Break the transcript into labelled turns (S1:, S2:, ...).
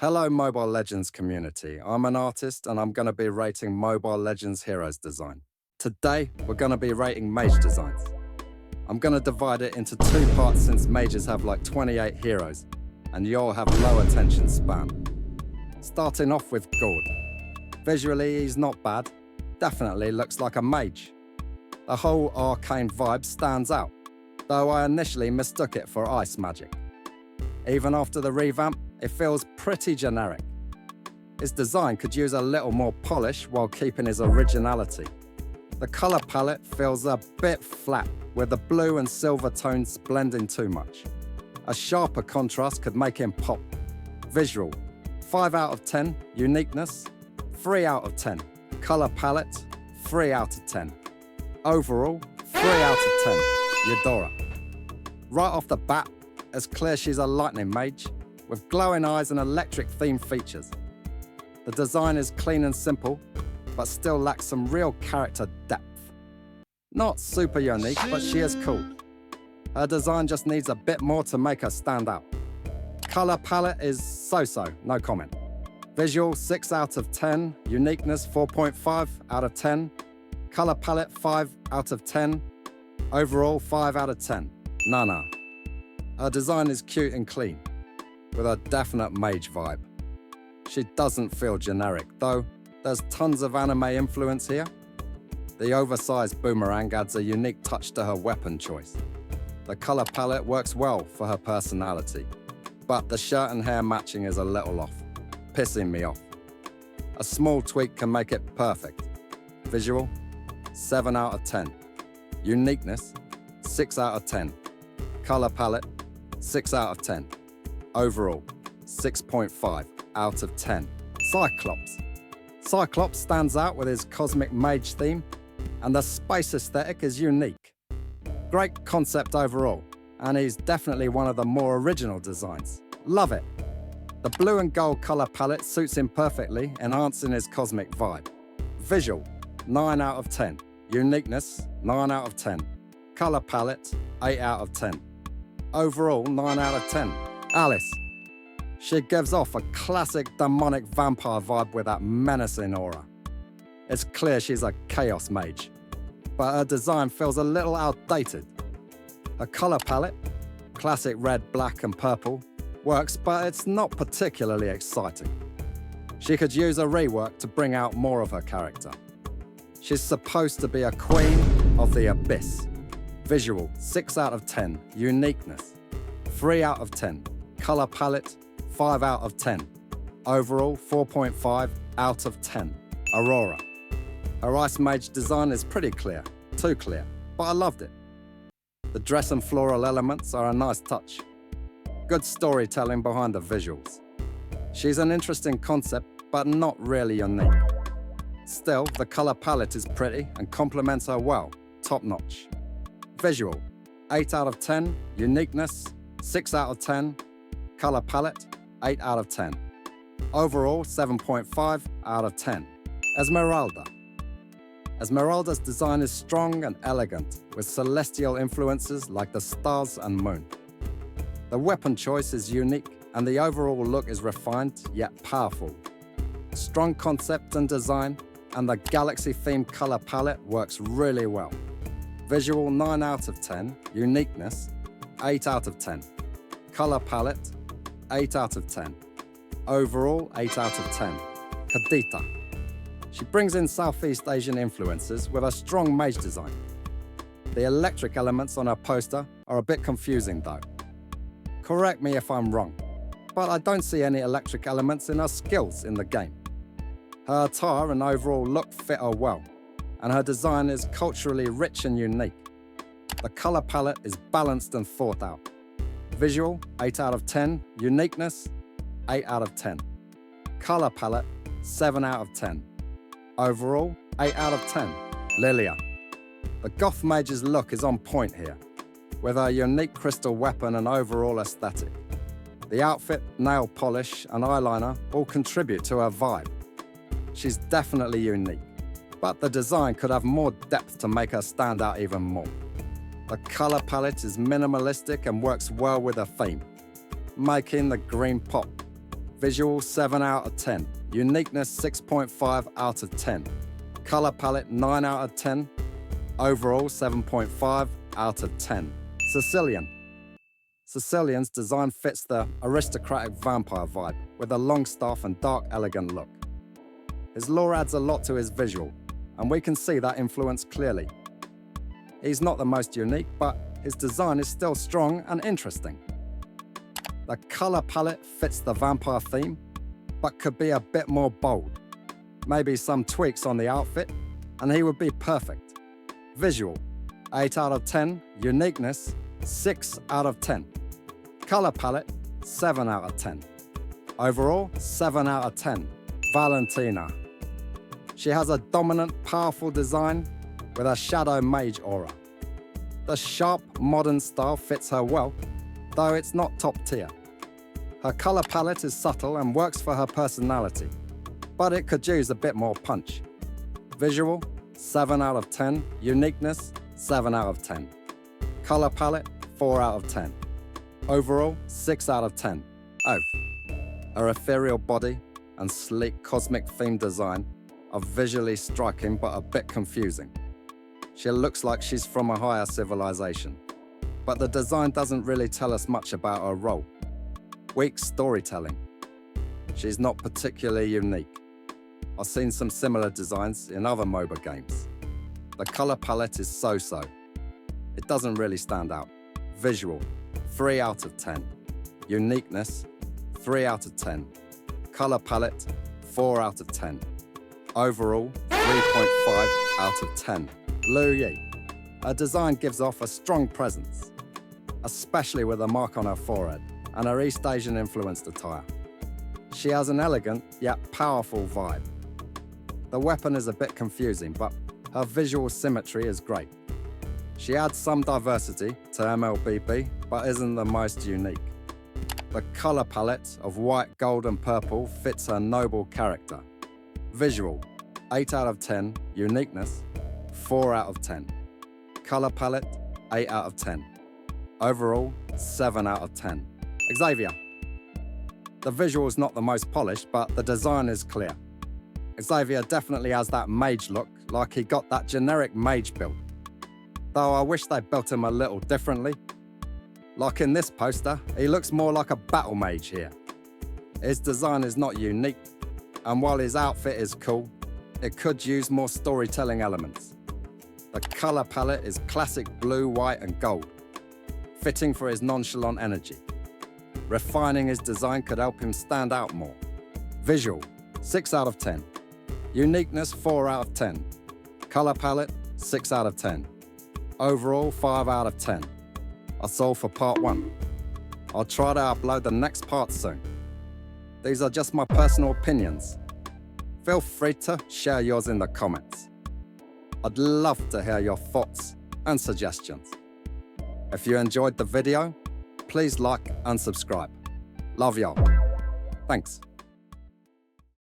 S1: Hello, Mobile Legends community. I'm an artist and I'm going to be rating Mobile Legends heroes design. Today, we're going to be rating mage designs. I'm going to divide it into two parts since mages have like 28 heroes and you all have low attention span. Starting off with Gourd. Visually, he's not bad. Definitely looks like a mage. The whole arcane vibe stands out, though I initially mistook it for ice magic. Even after the revamp, it feels pretty generic. His design could use a little more polish while keeping his originality. The color palette feels a bit flat, with the blue and silver tones blending too much. A sharper contrast could make him pop. Visual, 5 out of 10. Uniqueness, 3 out of 10. Color palette, 3 out of 10. Overall, 3 out of 10. Yodora. Right off the bat, it's clear she's a lightning mage, with glowing eyes and electric-themed features. The design is clean and simple, but still lacks some real character depth. Not super unique, but she is cool. Her design just needs a bit more to make her stand out. Color palette is so-so, no comment. Visual, 6 out of 10. Uniqueness, 4.5 out of 10. Color palette, 5 out of 10. Overall, 5 out of 10. Nah. Her design is cute and clean, with a definite mage vibe. She doesn't feel generic, though there's tons of anime influence here. The oversized boomerang adds a unique touch to her weapon choice. The color palette works well for her personality, but the shirt and hair matching is a little off, pissing me off. A small tweak can make it perfect. Visual, 7 out of 10. Uniqueness, 6 out of 10. Color palette, 6 out of 10. Overall, 6.5 out of 10. Cyclops. Cyclops stands out with his cosmic mage theme, and the space aesthetic is unique. Great concept overall, and he's definitely one of the more original designs. Love it. The blue and gold color palette suits him perfectly, enhancing his cosmic vibe. Visual, 9 out of 10. Uniqueness, 9 out of 10. Color palette, 8 out of 10. Overall, 9 out of 10. Alice. She gives off a classic demonic vampire vibe with that menacing aura. It's clear she's a chaos mage, but her design feels a little outdated. Her color palette, classic red, black and purple, works, but it's not particularly exciting. She could use a rework to bring out more of her character. She's supposed to be a queen of the abyss. Visual, 6 out of 10. Uniqueness, 3 out of 10. Color palette, 5 out of 10. Overall, 4.5 out of 10. Aurora. Her ice mage design is pretty clear, too clear, but I loved it. The dress and floral elements are a nice touch. Good storytelling behind the visuals. She's an interesting concept, but not really unique. Still, the color palette is pretty and complements her well, top notch. Visual, 8 out of 10. Uniqueness, 6 out of 10. Color palette, 8 out of 10. Overall, 7.5 out of 10. Esmeralda. Esmeralda's design is strong and elegant, with celestial influences like the stars and moon. The weapon choice is unique, and the overall look is refined yet powerful. Strong concept and design, and the galaxy-themed color palette works really well. Visual, 9 out of 10. Uniqueness, 8 out of 10. Color palette, 8 out of 10. Overall, 8 out of 10. Kadita. She brings in Southeast Asian influences with a strong mage design. The electric elements on her poster are a bit confusing though. Correct me if I'm wrong, but I don't see any electric elements in her skills in the game. Her attire and overall look fit her well, and her design is culturally rich and unique. The color palette is balanced and thought out. Visual, 8 out of 10. Uniqueness, 8 out of 10. Color palette, 7 out of 10. Overall, 8 out of 10. Lilia. The goth mage's look is on point here, with her unique crystal weapon and overall aesthetic. The outfit, nail polish, and eyeliner all contribute to her vibe. She's definitely unique, but the design could have more depth to make her stand out even more. The color palette is minimalistic and works well with her theme, making the green pop. Visual 7 out of 10. Uniqueness 6.5 out of 10. Color palette 9 out of 10. Overall 7.5 out of 10. Sicilian. Sicilian's design fits the aristocratic vampire vibe with a long staff and dark, elegant look. His lore adds a lot to his visual, and we can see that influence clearly. He's not the most unique, but his design is still strong and interesting. The color palette fits the vampire theme, but could be a bit more bold. Maybe some tweaks on the outfit, and he would be perfect. Visual, 8 out of 10. Uniqueness, 6 out of 10. Color palette, 7 out of 10. Overall, 7 out of 10. Valentina. She has a dominant, powerful design with a shadow mage aura. The sharp, modern style fits her well, though it's not top tier. Her color palette is subtle and works for her personality, but it could use a bit more punch. Visual, 7 out of 10. Uniqueness, 7 out of 10. Color palette, 4 out of 10. Overall, 6 out of 10. Oath. Her ethereal body and sleek cosmic theme design are visually striking but a bit confusing. She looks like she's from a higher civilization, but the design doesn't really tell us much about her role. Weak storytelling. She's not particularly unique. I've seen some similar designs in other MOBA games. The color palette is so-so. It doesn't really stand out. Visual, 3 out of 10. Uniqueness, 3 out of 10. Color palette, 4 out of 10. Overall, 3.5 out of 10. Lilia. Her design gives off a strong presence, especially with a mark on her forehead and her East Asian influenced attire. She has an elegant yet powerful vibe. The weapon is a bit confusing, but her visual symmetry is great. She adds some diversity to MLBB, but isn't the most unique. The color palette of white, gold, and purple fits her noble character. Visual, 8 out of 10. Uniqueness, 4 out of 10. Color palette, 8 out of 10. Overall, 7 out of 10. Xavier. The visual's not the most polished, but the design is clear. Xavier definitely has that mage look, like he got that generic mage build. Though I wish they built him a little differently. Like in this poster, he looks more like a battle mage here. His design is not unique, and while his outfit is cool, it could use more storytelling elements. The color palette is classic blue, white, and gold, fitting for his nonchalant energy. Refining his design could help him stand out more. Visual, 6 out of 10. Uniqueness, 4 out of 10. Color palette, 6 out of 10. Overall, 5 out of 10. That's all for part 1. I'll try to upload the next part soon. These are just my personal opinions. Feel free to share yours in the comments. I'd love to hear your thoughts and suggestions. If you enjoyed the video, please like and subscribe. Love y'all. Thanks.